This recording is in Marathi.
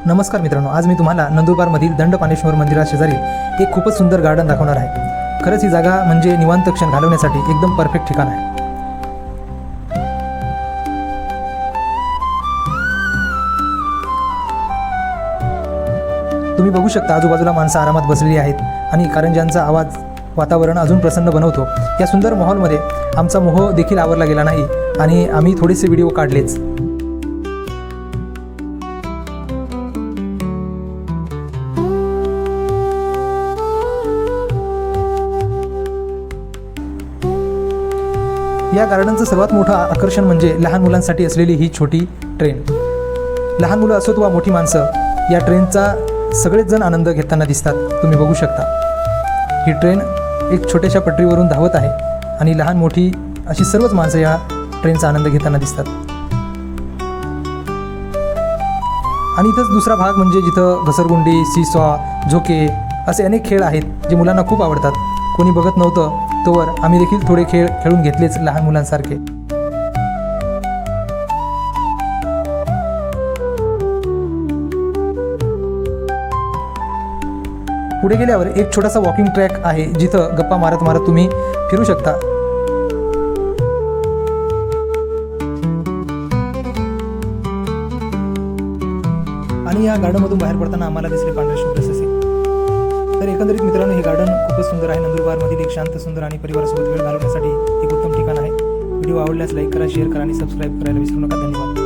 नमस्कार मित्रांनो, आज मी तुम्हाला नंदुरबारमधील दंडपाणेश्वर मंदिराशेजारी एक खूपच सुंदर गार्डन दाखवणार आहे। खरंच ही जागा म्हणजे निवांत क्षण घालवण्यासाठी एकदम परफेक्ट ठिकाण आहे। तुम्ही बघू शकता आजूबाजूला माणसं आरामात बसलेली आहेत आणि कारंज्यांचा आवाज वातावरण अजून प्रसन्न बनवतो। या सुंदर माहोलमध्ये आमचा मोह देखील आवरला गेला नाही आणि आम्ही थोडेसे व्हिडिओ काढलेच। या गार्डनचं सर्वात मोठं आकर्षण म्हणजे लहान मुलांसाठी असलेली ही छोटी ट्रेन। लहान मुलं असोत वा मोठी माणसं, या ट्रेनचा सगळेच जण आनंद घेताना दिसतात। तुम्ही बघू शकता ही ट्रेन एक छोट्याशा पटरीवरून धावत आहे आणि लहान मोठी अशी सर्वच माणसं या ट्रेनचा आनंद घेताना दिसतात। आणि इथंच दुसरा भाग म्हणजे जिथं घसरगुंडी, सीसॉ, झोके असे अनेक खेळ आहेत जे मुलांना खूप आवडतात। कोणी बघत नव्हतं तोवर आम्ही देखील थोडे खेळ खेळून घेतलेच लहान मुलांसारखे। पुढे गेल्यावर एक छोटासा वॉकिंग ट्रॅक आहे जिथं गप्पा मारत मारत तुम्ही फिरू शकता। आणि या गार्डनमधून बाहेर पडताना आम्हाला दिसले पांढरे शुभ्र ससे। तर एकंदरीत मित्रांनो, हे गार्डन खूपच सुंदर आहे। नंदुरबारमधील एक शांत, सुंदर आणि परिवारासोबत वेळ घालवण्यासाठी एक उत्तम ठिकाण आहे। व्हिडिओ आवडल्यास लाईक करा, शेअर करा आणि सबस्क्राईब करायला विसरू नका। धन्यवाद।